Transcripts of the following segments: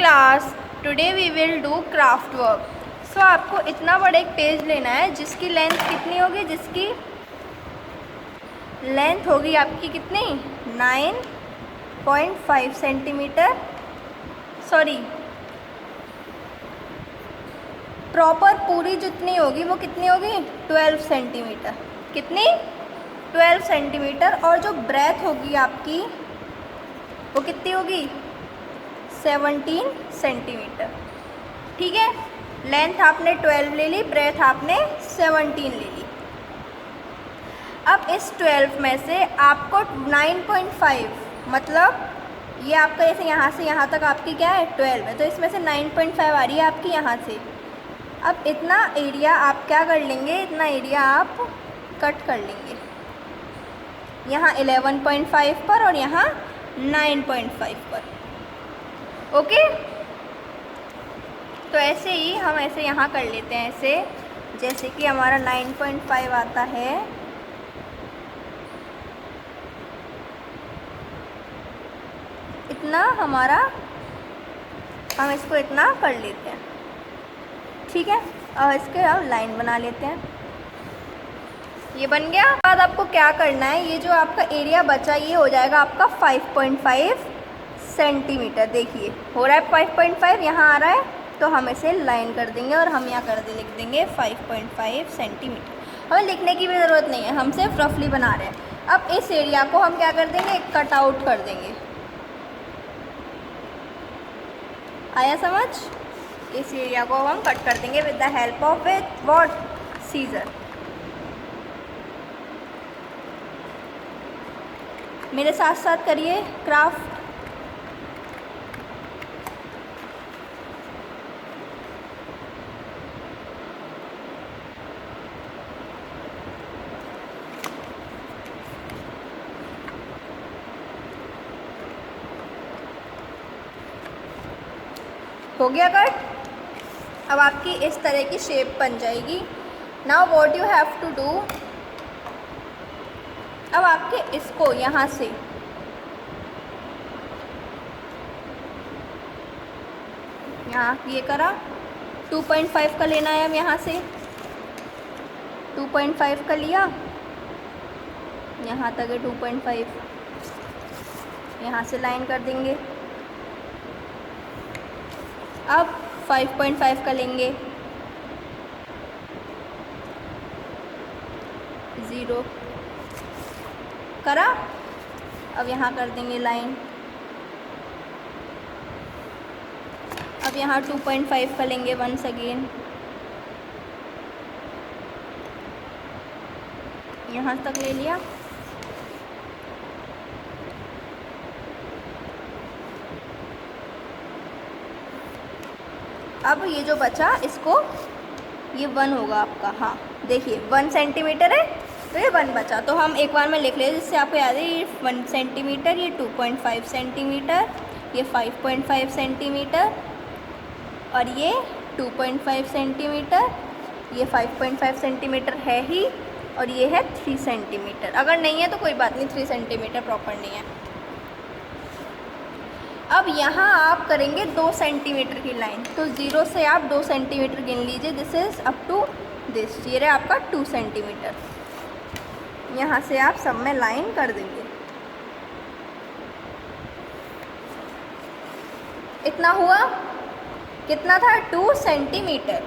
class, today we will do craft work. सो आपको इतना बड़ा एक पेज लेना है जिसकी लेंथ कितनी होगी, जिसकी लेंथ होगी आपकी कितनी 9.5 सेंटीमीटर, सॉरी प्रॉपर पूरी जितनी होगी वो कितनी होगी 12 सेंटीमीटर, कितनी 12 सेंटीमीटर। और जो ब्रेथ होगी आपकी वो कितनी होगी 17 सेंटीमीटर। ठीक है, लेंथ आपने 12 ले ली, ब्रेथ आपने 17 ले ली। अब इस 12 में से आपको 9.5 मतलब ये आपका जैसे यहाँ से यहाँ तक आपकी क्या है 12 है, तो इसमें से 9.5 आ रही है आपकी यहाँ से। अब इतना एरिया आप क्या कर लेंगे, इतना एरिया आप कट कर लेंगे यहाँ 11.5 पर और यहाँ 9.5 पर। ओके, तो ऐसे ही हम ऐसे यहाँ कर लेते हैं, ऐसे जैसे कि हमारा 9.5 आता है, इतना हमारा, हम इसको इतना कर लेते हैं। ठीक है, और इसके हम लाइन बना लेते हैं। ये बन गया। बाद आपको क्या करना है, ये जो आपका एरिया बचा ये हो जाएगा आपका 5.5 सेंटीमीटर। देखिए हो रहा है 5.5, यहाँ आ रहा है, तो हम इसे लाइन कर देंगे और हम यहाँ लिख देंगे 5.5 सेंटीमीटर। हमें लिखने की भी ज़रूरत नहीं है, हम सिर्फ रफली बना रहे हैं। अब इस एरिया को हम क्या कर देंगे, कट आउट कर देंगे। आया समझ? इस एरिया को हम कट कर देंगे with the help of what, scissor. मेरे साथ साथ करिए क्राफ्ट। हो गया कट। अब आपकी इस तरह की शेप बन जाएगी। Now what you have to do, अब आपके इसको यहाँ से यहाँ ये करा 2.5 का लेना है। अब यहाँ से 2.5 का लिया, यहाँ तक है 2.5, यहाँ से लाइन कर देंगे। अब 5.5 का लेंगे, 0 करा। अब यहाँ कर देंगे लाइन। अब यहाँ 2.5 का लेंगे वंस अगेन, यहाँ तक ले लिया। अब ये जो बचा इसको, ये 1 होगा आपका। हाँ देखिए 1 सेंटीमीटर है, तो ये 1 बचा, तो हम एक बार में लिख लें जिससे आपको याद है। ये 1 सेंटीमीटर, ये 2.5 सेंटीमीटर, ये 5.5 सेंटीमीटर, और ये 2.5 सेंटीमीटर, ये 5.5 सेंटीमीटर है ही, और ये है 3 सेंटीमीटर। अगर नहीं है तो कोई बात नहीं, 3 सेंटीमीटर प्रॉपर नहीं है। अब यहाँ आप करेंगे 2 सेंटीमीटर की लाइन, तो 0 से आप 2 सेंटीमीटर गिन लीजिए। This is up to this, ये रहा आपका 2 सेंटीमीटर। यहाँ से आप सब में लाइन कर देंगे। इतना हुआ, कितना था 2 सेंटीमीटर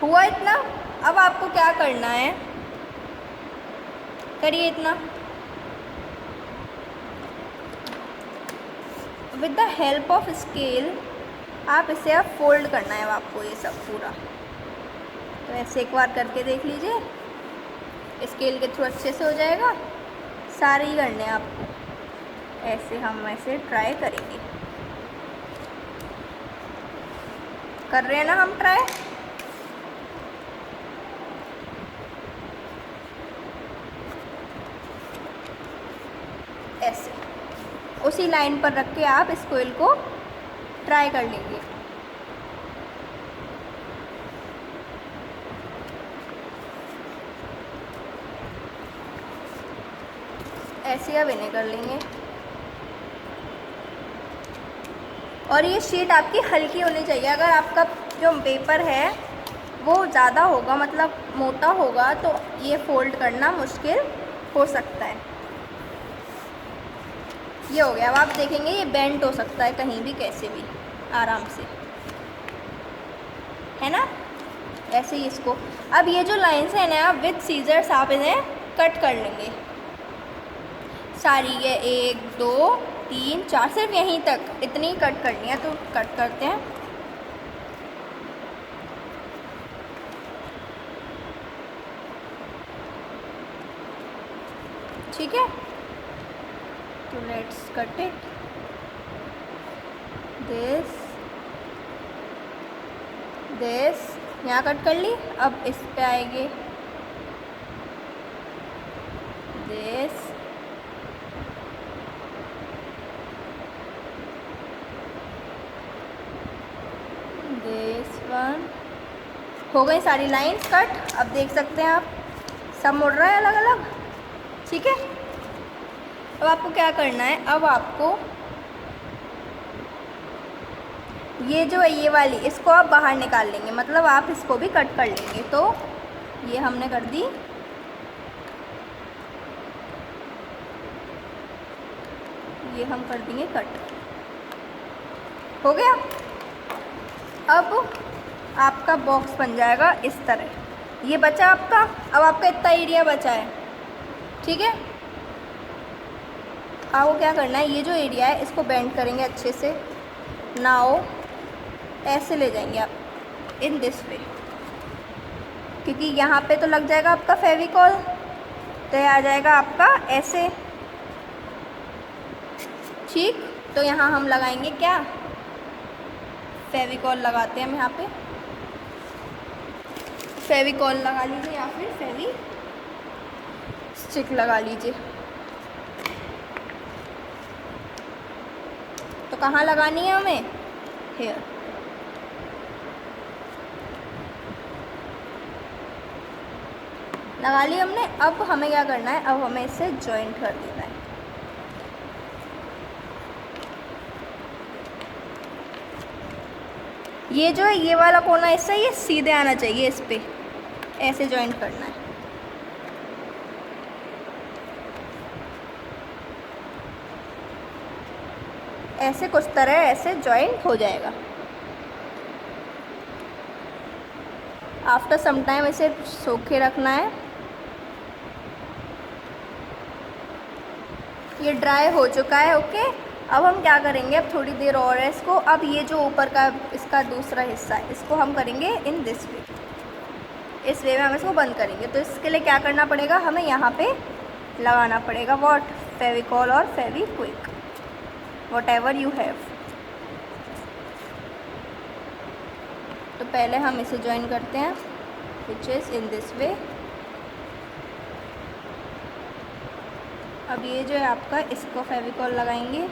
हुआ इतना। अब आपको क्या करना है, करिए इतना। With the help of scale आप इसे अब फोल्ड करना है आपको, ये सब पूरा। तो ऐसे एक बार करके देख लीजिए, स्केल के थ्रू अच्छे से हो जाएगा। सारे ही करने हैं आपको, ऐसे हम ऐसे ट्राई करेंगे। कर रहे हैं ना हम ट्राई। ऐसे उसी लाइन पर रख के आप स्केल को ट्राई कर लेंगे। ऐसे अब इन्हें कर लेंगे। और ये शीट आपकी हल्की होनी चाहिए। अगर आपका जो पेपर है वो ज़्यादा होगा, मतलब मोटा होगा, तो ये फोल्ड करना मुश्किल हो सकता है। ये हो गया। अब आप देखेंगे ये बेंट हो सकता है कहीं भी, कैसे भी, आराम से, है ना। ऐसे ही इसको, अब ये जो लाइन्स हैं ना, विद सीजर्स आप इन्हें कट कर लेंगे सारी। ये 1 2 3 4, सिर्फ यहीं तक इतनी कट करनी है, तो कट करते हैं। ठीक है, तो let's cut it this this. यहाँ कट कर ली। अब इस पे आएंगे दिस, दिस वन। हो गई सारी लाइंस कट। अब देख सकते हैं आप, सब मुड़ रहा है अलग अलग। ठीक है, अब आपको क्या करना है, अब आपको ये जो है ये वाली, इसको आप बाहर निकाल लेंगे, मतलब आप इसको भी कट कर लेंगे। तो ये हमने कर दी, ये हम कर देंगे कट। हो गया। अब आपका बॉक्स बन जाएगा इस तरह। ये बचा आपका, अब आपका इतना एरिया बचा है। ठीक है, आपको क्या करना है, ये जो एरिया है इसको बेंड करेंगे अच्छे से। नाउ ऐसे ले जाएंगे आप इन दिस वे, क्योंकि यहाँ पे तो लग जाएगा आपका फेविकॉल, तो ये आ जाएगा आपका ऐसे। ठीक, तो यहाँ हम लगाएंगे क्या, फेविकॉल लगाते हैं हम यहाँ पे। फेविकॉल लगा लीजिए या फिर फेवी स्टिक लगा लीजिए। तो कहाँ लगानी है हमें, हेयर। लगा ली हमने। अब हमें क्या करना है, अब हमें इसे जॉइंट कर देना है। ये जो है ये वाला कोना इससे ये सीधे आना चाहिए, इस पे ऐसे जॉइंट करना है। ऐसे कुछ तरह ऐसे जॉइंट हो जाएगा। आफ्टर सम टाइम इसे सूखे रखना है। ये ड्राई हो चुका है। ओके, अब हम क्या करेंगे, अब थोड़ी देर और है इसको। अब ये जो ऊपर का इसका दूसरा हिस्सा है, इसको हम करेंगे इन दिस वे, इस वे में हम इसको बंद करेंगे। तो इसके लिए क्या करना पड़ेगा, हमें यहाँ पे लगाना पड़ेगा व्हाट, फेविकॉल और Fevikwik, what ever you have. तो पहले हम इसे ज्वाइन करते हैं, विच इज़ इन दिस वे। अब ये जो है आपका, इसको फेविकॉल लगाएंगे।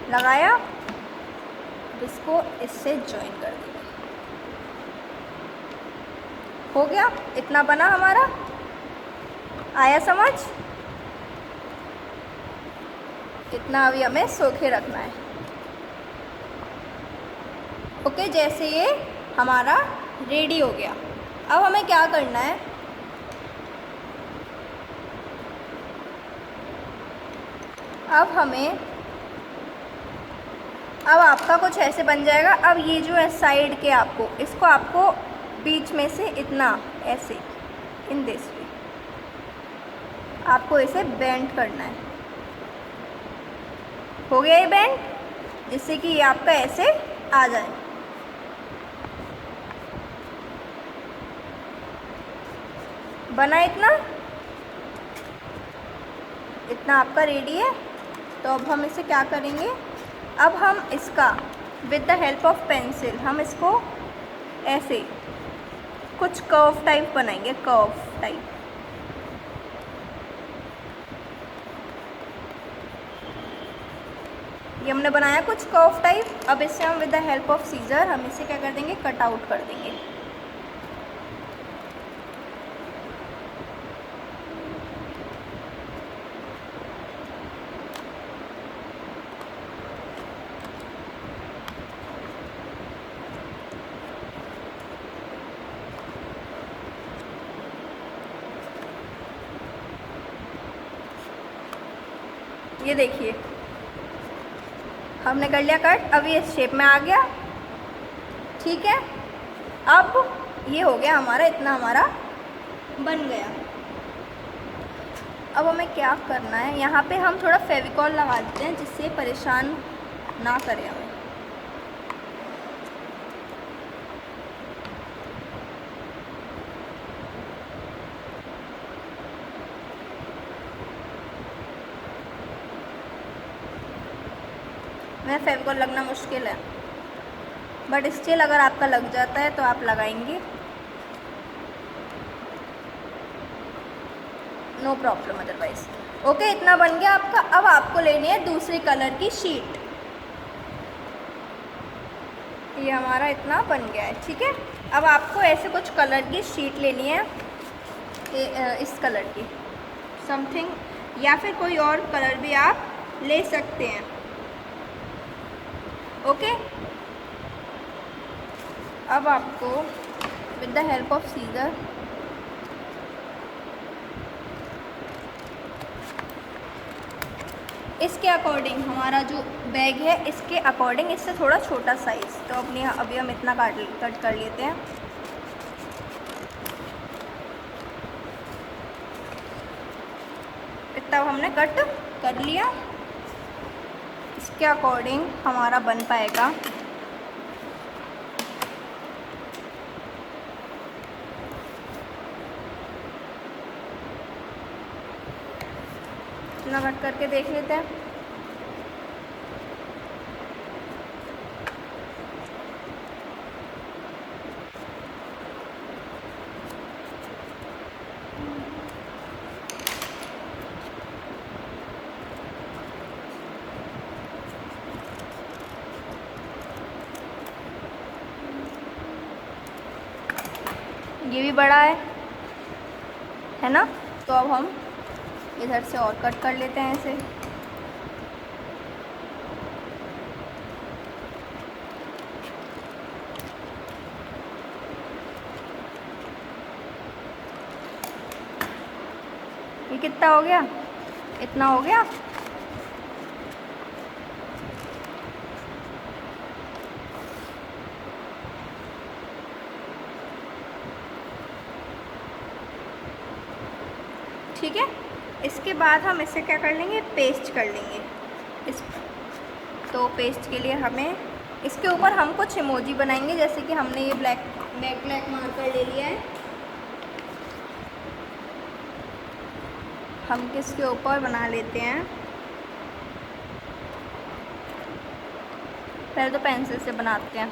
लगाया, इसको इससे ज्वाइन कर देंगे। हो गया, इतना बना हमारा। आया समझ, इतना अभी हमें सूखे रखना है। ओके, जैसे ये हमारा रेडी हो गया। अब हमें क्या करना है, अब आपका कुछ ऐसे बन जाएगा। अब ये जो है साइड के, इसको आपको बीच में से इतना ऐसे इन दिस वे आपको इसे बेंड करना है। हो गया ये बेंड, जिससे कि ये आपका ऐसे आ जाए। बना इतना आपका रेडी है। तो अब हम इसे क्या करेंगे, अब हम इसका with the help of pencil हम इसको ऐसे कुछ कर्व टाइप बनाएंगे, कर्व टाइप। ये हमने बनाया कुछ कर्व टाइप। अब इससे हम with the help of scissor हम इसे क्या कर देंगे, कट आउट कर देंगे। ये देखिए हमने कर लिया कट, अब ये शेप में आ गया। ठीक है, अब ये हो गया हमारा, इतना हमारा बन गया। अब हमें क्या करना है, यहाँ पे हम थोड़ा फेविकॉल लगा देते हैं जिससे परेशान ना करें हमें। मैं फेविकॉल लगना मुश्किल है, बट स्टिल अगर आपका लग जाता है तो आप लगाएंगे, नो प्रॉब्लम अदरवाइज। ओके, इतना बन गया आपका। अब आपको लेनी है दूसरी कलर की शीट। ये हमारा इतना बन गया है। ठीक है, अब आपको ऐसे कुछ कलर की शीट लेनी है, इस कलर की समथिंग, या फिर कोई और कलर भी आप ले सकते हैं। ओके, अब आपको with the help of scissor इसके अकॉर्डिंग, हमारा जो बैग है इसके अकॉर्डिंग इससे थोड़ा छोटा साइज़, तो अभी हम इतना कट कर लेते हैं। इतना हमने कट कर लिया, इसके अकॉर्डिंग हमारा बन पाएगा। इतना कट करके देख लेते हैं। ये भी बड़ा है ना, तो अब हम इधर से और कट कर लेते हैं इसे। ये कितना हो गया, इतना हो गया। ठीक है, इसके बाद हम इसे क्या कर लेंगे, पेस्ट कर लेंगे इस। तो पेस्ट के लिए हमें इसके ऊपर हम कुछ इमोजी बनाएंगे, जैसे कि हमने ये ब्लैक मार्कर ले लिया है, हम किसके ऊपर बना लेते हैं। पहले तो पेंसिल से बनाते हैं,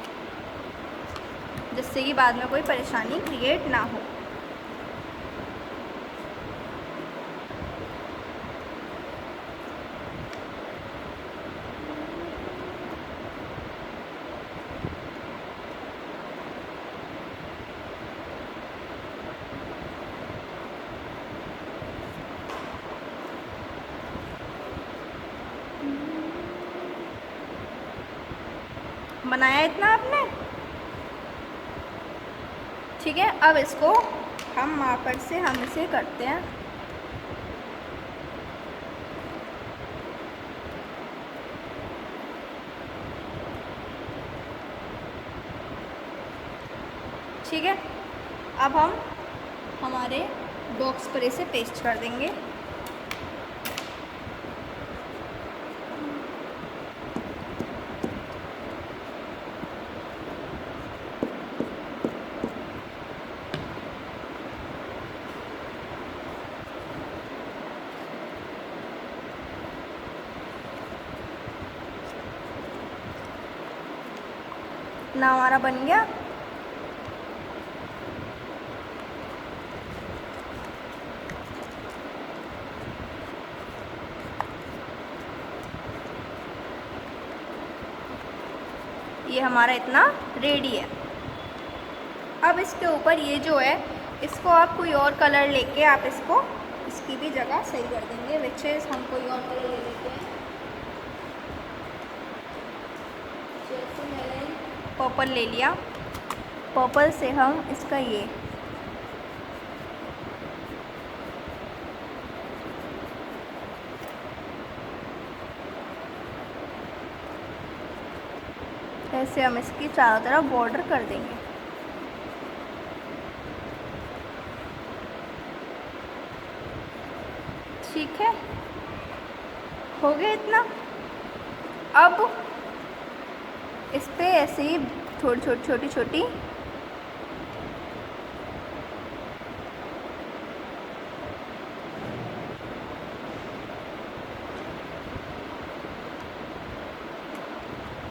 जिससे कि बाद में कोई परेशानी क्रिएट ना हो। बनाया इतना आपने, ठीक है। अब इसको हम मार्कर से हम इसे करते हैं, ठीक है। अब हम हमारे बॉक्स पर इसे पेस्ट कर देंगे। ना हमारा बन गया। ये हमारा इतना रेडी है। अब इसके ऊपर ये जो है, इसको आप कोई और कलर लेके आप इसको, इसकी भी जगह सही कर देंगे। विच इज़ हम कोई और कलर ले लेते हैं, जैसे मैंने पर्पल ले लिया। पर्पल से हम इसका ये ऐसे हम इसकी चारों तरफ बॉर्डर कर देंगे। ठीक है, हो गया इतना। अब इस पे ऐसे ही छोटी छोटी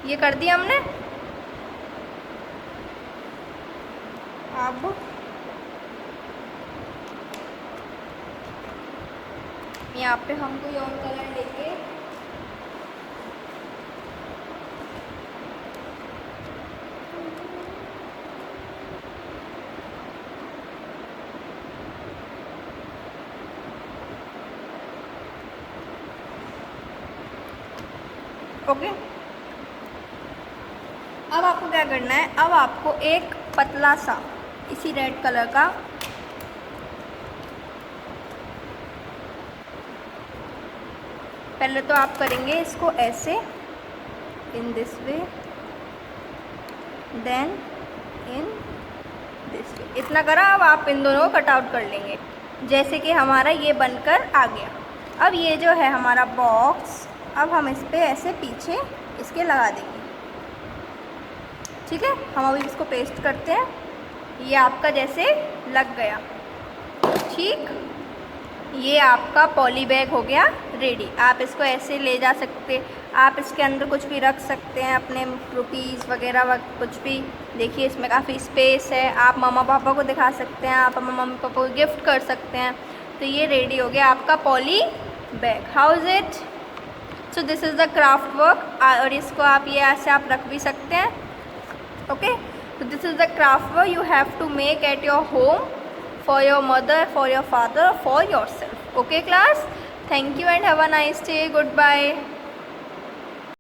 ये कर दिया हमने। अब यहाँ पे हम कोई और कलर लेंगे। ओके, अब आपको क्या करना है, अब आपको एक पतला सा इसी रेड कलर का पहले तो आप करेंगे इसको ऐसे, in this way, then in this way. इतना करा, अब आप इन दोनों को कट आउट कर लेंगे। जैसे कि हमारा ये बनकर आ गया। अब ये जो है हमारा बॉक्स, अब हम इस पे ऐसे पीछे इसके लगा देंगे। ठीक है, हम अभी इसको पेस्ट करते हैं। ये आपका जैसे लग गया। ठीक, ये आपका पॉली बैग हो गया रेडी। आप इसको ऐसे ले जा सकते, आप इसके अंदर कुछ भी रख सकते हैं, अपने रुपीज़ वगैरह कुछ भी। देखिए इसमें काफ़ी स्पेस है, आप मम्मा पापा को दिखा सकते हैं, आप मम्मी पापा को गिफ्ट कर सकते हैं। तो ये रेडी हो गया आपका poly bag. How is it? So this is the craft work. और इसको आप ये ऐसे आप रख भी सकते हैं। Okay, so this is the craft work you have to make at your home for your mother, for your father, for yourself. Okay class, thank you and have a nice day. Goodbye.